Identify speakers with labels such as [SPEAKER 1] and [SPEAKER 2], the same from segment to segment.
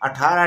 [SPEAKER 1] $18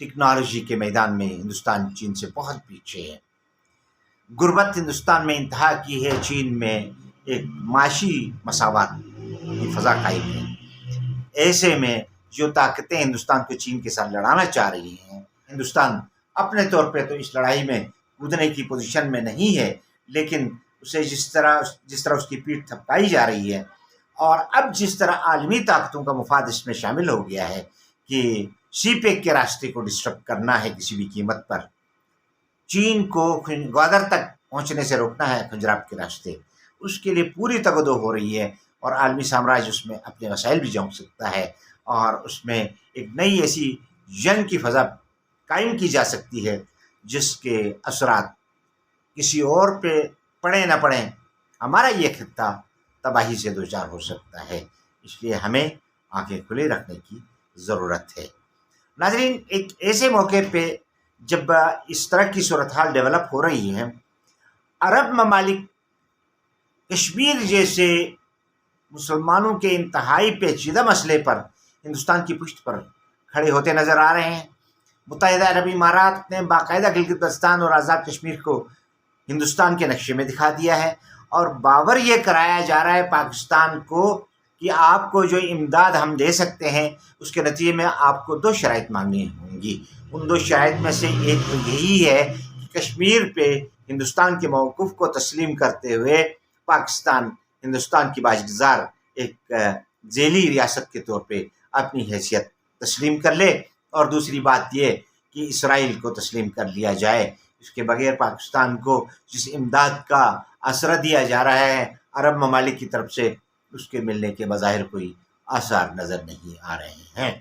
[SPEAKER 1] technology کے میدان میں ہندوستان چین سے بہت پیچھے ہے. غربت ہندوستان میں انتہا کی ہے. چین میں ایک معاشی مساوات کی فضا قائم ہے. ایسے میں جو طاقتیں ہندوستان کو چین کے ساتھ لڑانا چاہ رہی ہیں، ہندوستان اپنے طور پہ تو اس لڑائی میں کودنے کی پوزیشن میں نہیں ہے، لیکن اسے جس طرح اس کی پیٹھ تھپکائی جا رہی ہے، اور اب جس طرح عالمی طاقتوں کا مفاد اس میں شامل ہو گیا ہے کہ سی پیک کے راستے کو ڈسٹرب کرنا ہے کسی بھی قیمت پر، چین کو گوادر تک پہنچنے سے روکنا ہے خنجراب کے راستے، اس کے لیے پوری تگدو ہو رہی ہے. اور عالمی سامراج اس میں اپنے وسائل بھی جھونک سکتا ہے، اور اس میں ایک نئی ایسی جنگ کی فضا قائم کی جا سکتی ہے جس کے اثرات کسی اور پہ پڑیں نہ پڑیں، ہمارا یہ خطہ تباہی سے دوچار ہو سکتا ہے. اس لیے ہمیں آنکھیں کھلے رکھنے کی ضرورت ہے. ناظرین، ایک ایسے موقع پہ جب اس طرح کی صورتحال ڈیولپ ہو رہی ہے، عرب ممالک کشمیر جیسے مسلمانوں کے انتہائی پیچیدہ مسئلے پر ہندوستان کی پشت پر کھڑے ہوتے نظر آ رہے ہیں. متحدہ عرب امارات نے باقاعدہ گلگت بلتستان اور آزاد کشمیر کو ہندوستان کے نقشے میں دکھا دیا ہے، اور باور یہ کرایا جا رہا ہے پاکستان کو کہ آپ کو جو امداد ہم دے سکتے ہیں اس کے نتیجے میں آپ کو 2 شرائط مانگنی ہوں گی. ان 2 شرائط میں سے ایک تو یہی ہے کہ کشمیر پہ ہندوستان کے موقف کو تسلیم کرتے ہوئے پاکستان ہندوستان کی باجگزار ایک ذیلی ریاست کے طور پہ اپنی حیثیت تسلیم کر لے، اور دوسری بات یہ کہ اسرائیل کو تسلیم کر لیا جائے. اس کے بغیر پاکستان کو جس امداد کا آسرا دیا جا رہا ہے عرب ممالک کی طرف سے، اس کے ملنے کے بظاہر کوئی آثار نظر نہیں آ رہے ہیں.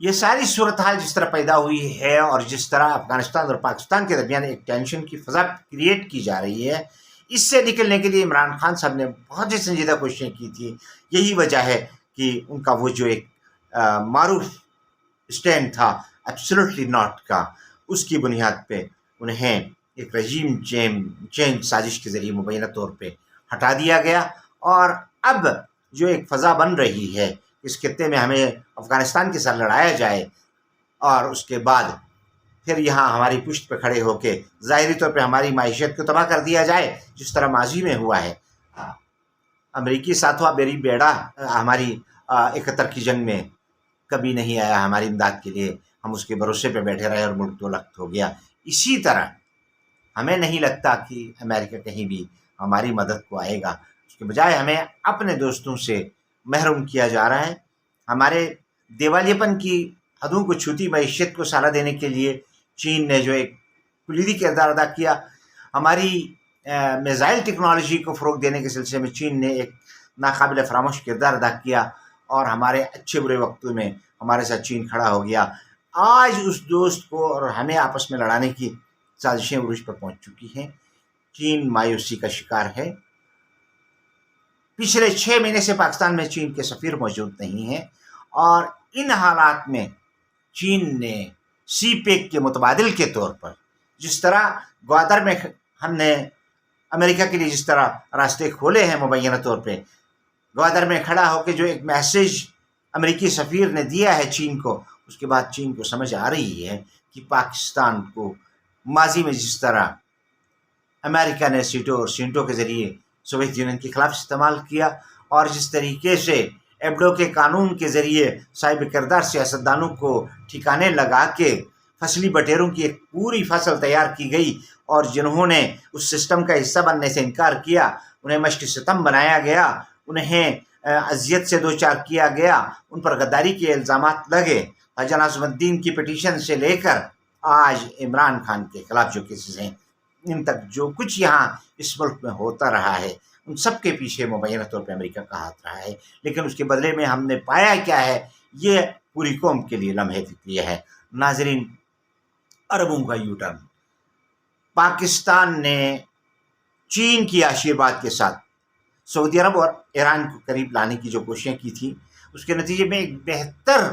[SPEAKER 1] یہ ساری صورتحال جس طرح پیدا ہوئی ہے اور جس طرح افغانستان اور پاکستان کے درمیان ایک ٹینشن کی فضا کریٹ کی جا رہی ہے، اس سے نکلنے کے لیے عمران خان صاحب نے بہت ہی سنجیدہ کوششیں کی تھی. یہی وجہ ہے کہ ان کا وہ جو ایک معروف اسٹینڈ تھا ایبسولوٹلی ناٹ کا، اس کی بنیاد پہ انہیں ایک رجیم چینج سازش کے ذریعے مبینہ طور پہ ہٹا دیا گیا. اور اب جو ایک فضا بن رہی ہے اس خطے میں ہمیں افغانستان کے ساتھ لڑایا جائے، اور اس کے بعد پھر یہاں ہماری پشت پہ کھڑے ہو کے ظاہری طور پہ ہماری معیشت کو تباہ کر دیا جائے، جس طرح ماضی میں ہوا ہے. امریکی ساتواں بیری بیڑا ہماری 71 کی جنگ میں کبھی نہیں آیا ہماری امداد کے لیے، ہم اس کے بھروسے پہ بیٹھے رہے اور ملک تو لخت ہو گیا. اسی طرح ہمیں نہیں لگتا کہ امریکہ کہیں بھی ہماری مدد کو آئے گا. اس کے بجائے ہمیں اپنے دوستوں سے محروم کیا جا رہا ہے. ہمارے دیوالیے پن کی حدوں کو چھوتی معیشت کو سہارا دینے کے لیے چین نے جو ایک کلیدی کردار ادا کیا، ہماری میزائل ٹیکنالوجی کو فروغ دینے کے سلسلے میں چین نے ایک ناقابل فراموش کردار ادا کیا، اور ہمارے اچھے برے وقتوں میں ہمارے ساتھ چین کھڑا ہو گیا. آج اس دوست کو اور ہمیں آپس میں لڑانے کی سازشیں عروج پر پہنچ چکی ہیں. چین مایوسی کا شکار ہے. پچھلے 6 مہینے سے پاکستان میں چین کے سفیر موجود نہیں ہیں، اور ان حالات میں چین نے سی پیک کے متبادل کے طور پر جس طرح گوادر میں ہم نے امریکہ کے لیے جس طرح راستے کھولے ہیں مبینہ طور پہ، گوادر میں کھڑا ہو کے جو ایک میسیج امریکی سفیر نے دیا ہے چین کو، اس کے بعد چین کو سمجھ آ رہی ہے کہ پاکستان کو ماضی میں جس طرح امریکہ نے سیٹو اور سینٹو کے ذریعے سوویت یونین کے خلاف استعمال کیا، اور جس طریقے سے ایبڈو کے قانون کے ذریعے صاحب کردار سیاستدانوں کو ٹھکانے لگا کے فصلی بٹیروں کی ایک پوری فصل تیار کی گئی، اور جنہوں نے اس سسٹم کا حصہ بننے سے انکار کیا انہیں مشت ستم بنایا گیا، انہیں اذیت سے دوچار کیا گیا، ان پر غداری کے الزامات لگے. خواجہ ناظم الدین کی پٹیشن سے لے کر آج عمران خان کے خلاف جو کیسز ہیں، ان تک جو کچھ یہاں اس ملک میں ہوتا رہا ہے، ان سب کے پیچھے مبینہ طور پہ امریکہ کا ہاتھ رہا ہے. لیکن اس کے بدلے میں ہم نے پایا کیا ہے؟ یہ پوری قوم کے لیے لمحے فکریہ ہے. ناظرین، عربوں کا یو ٹرن. پاکستان نے چین کی آشیرواد کے ساتھ سعودی عرب اور ایران کو قریب لانے کی جو کوششیں کی تھی، اس کے نتیجے میں ایک بہتر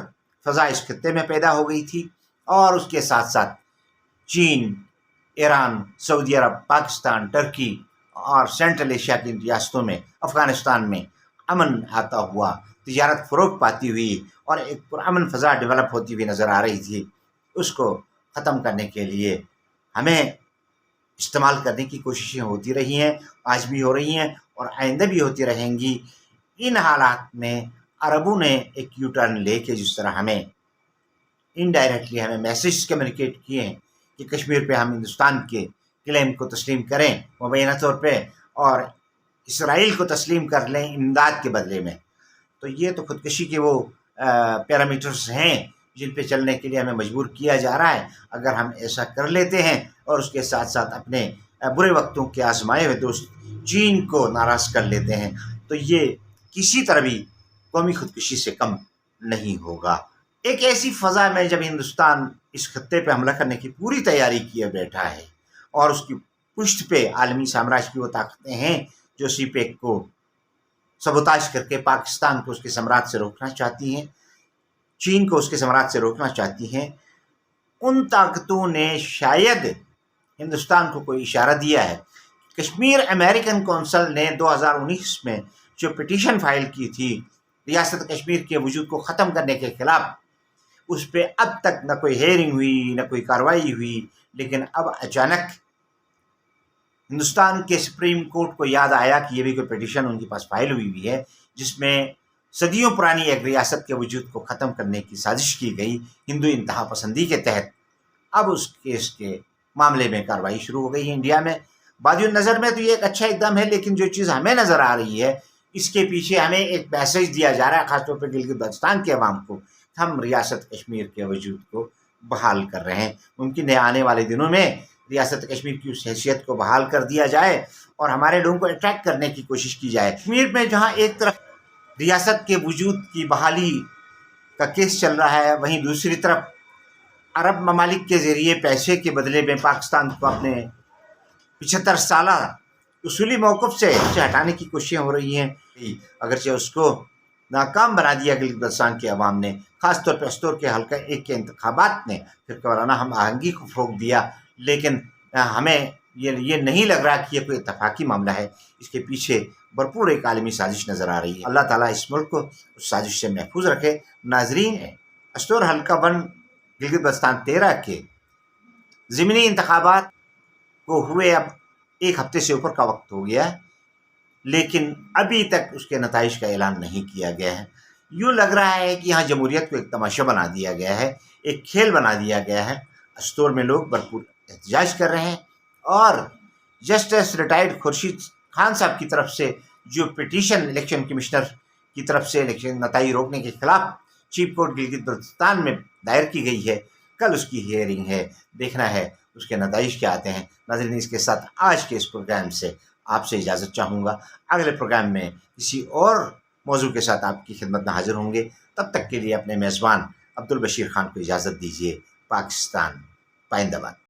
[SPEAKER 1] فضا اس خطے میں پیدا ہو گئی تھی، اور اس کے ساتھ ساتھ چین، ایران، سعودی عرب، پاکستان، ٹرکی اور سینٹرل ایشیا کی ریاستوں میں، افغانستان میں امن آتا ہوا تجارت فروغ پاتی ہوئی اور ایک پرامن فضا ڈیولپ ہوتی ہوئی نظر آ رہی تھی، اس کو ختم کرنے کے لیے ہمیں استعمال کرنے کی کوششیں ہوتی رہی ہیں، آج بھی ہو رہی ہیں اور آئندہ بھی ہوتی رہیں گی۔ ان حالات میں عربوں نے ایک یو ٹرن لے کے جس طرح ہمیں انڈائریکٹلی ہمیں میسیج کمیونیکیٹ کیے ہیں کہ کشمیر پہ ہم ہندوستان کے کلیم کو تسلیم کریں مبینہ طور پہ اور اسرائیل کو تسلیم کر لیں امداد کے بدلے میں، تو یہ تو خودکشی کے وہ پیرامیٹرز ہیں جن پہ چلنے کے لیے ہمیں مجبور کیا جا رہا ہے۔ اگر ہم ایسا کر لیتے ہیں اور اس کے ساتھ ساتھ اپنے برے وقتوں کے آزمائے ہوئے دوست چین کو ناراض کر لیتے ہیں تو یہ کسی طرح بھی قومی خودکشی سے کم نہیں ہوگا۔ ایک ایسی فضا میں جب ہندوستان اس خطے پہ حملہ کرنے کی پوری تیاری کیے بیٹھا ہے اور اس کی پشت پہ عالمی سامراج کی وہ طاقتیں ہیں جو سی پیک کو سبوتاژ کر کے پاکستان کو اس کے ثمرات سے روکنا چاہتی ہیں، چین کو اس کے ثمرات سے روکنا چاہتی ہیں، ان طاقتوں نے شاید ہندوستان کو کوئی اشارہ دیا ہے۔ کشمیر امریکن کونسل نے 2019 میں جو پٹیشن فائل کی تھی ریاست کشمیر کے وجود کو ختم کرنے کے خلاف، اس پہ اب تک نہ کوئی ہیئرنگ ہوئی نہ کوئی کارروائی ہوئی، لیکن اب اچانک ہندوستان کے سپریم کورٹ کو یاد آیا کہ یہ بھی کوئی پٹیشن ان کے پاس فائل ہوئی ہے جس میں صدیوں پرانی ایک ریاست کے وجود کو ختم کرنے کی سازش کی گئی ہندو انتہا پسندی کے تحت۔ اب اس کیس کے معاملے میں کارروائی شروع ہو گئی ہے انڈیا میں۔ بادی النظر میں تو یہ ایک اچھا اقدام ہے، لیکن جو چیز ہمیں نظر آ رہی ہے اس کے پیچھے ہمیں ایک میسیج دیا جا رہا ہے، خاص طور پہ گلگت بلتستان کے عوام کو، ہم ریاست کشمیر کے وجود کو بحال کر رہے ہیں۔ ممکن ہے آنے والے دنوں میں ریاست کشمیر کی اس حیثیت کو بحال کر دیا جائے اور ہمارے لوگوں کو اٹریکٹ کرنے کی کوشش کی جائے۔ کشمیر میں جہاں ایک طرف ریاست کے وجود کی بحالی کا کیس چل رہا ہے، وہیں دوسری طرف عرب ممالک کے ذریعے پیسے کے بدلے میں پاکستان کو اپنے 75 سالہ اصولی موقف سے ہٹانے کی کوششیں ہو رہی ہیں۔ اگرچہ اس کو ناکام بنا دیا گلگت بلتستان کے عوام نے، خاص طور پہ استور کے حلقہ 1 کے انتخابات نے پھر کورانہ ہم آہنگی کو فروغ دیا، لیکن ہمیں یہ نہیں لگ رہا کہ یہ کوئی اتفاقی معاملہ ہے، اس کے پیچھے بھرپور ایک عالمی سازش نظر آ رہی ہے۔ اللہ تعالیٰ اس ملک کو اس سازش سے محفوظ رکھے۔ ناظرین، استور حلقہ 1 گلگت بلتستان 13 کے ضمنی انتخابات کو ہوئے اب 1 ہفتے سے اوپر کا وقت ہو گیا ہے، لیکن ابھی تک اس کے نتائج کا اعلان نہیں کیا گیا ہے۔ یوں لگ رہا ہے کہ یہاں جمہوریت کو ایک تماشا بنا دیا گیا ہے، ایک کھیل بنا دیا گیا ہے۔ استور میں لوگ بھرپور احتجاج کر رہے ہیں اور جسٹس ریٹائرڈ خورشید خان صاحب کی طرف سے جو پٹیشن الیکشن کمشنر کی طرف سے الیکشن نتائج روکنے کے خلاف چیف کورٹ گلگت بلتستان میں دائر کی گئی ہے، کل اس کی ہیئرنگ ہے، دیکھنا ہے اس کے نتائج کیا آتے ہیں۔ ناظرین، اس کے ساتھ آج کے اس پروگرام سے آپ سے اجازت چاہوں گا۔ اگلے پروگرام میں کسی اور موضوع کے ساتھ آپ کی خدمت میں حاضر ہوں گے۔ تب تک کے لیے اپنے میزبان عبدالبشیر خان کو اجازت دیجیے۔ پاکستان پائندہ باد۔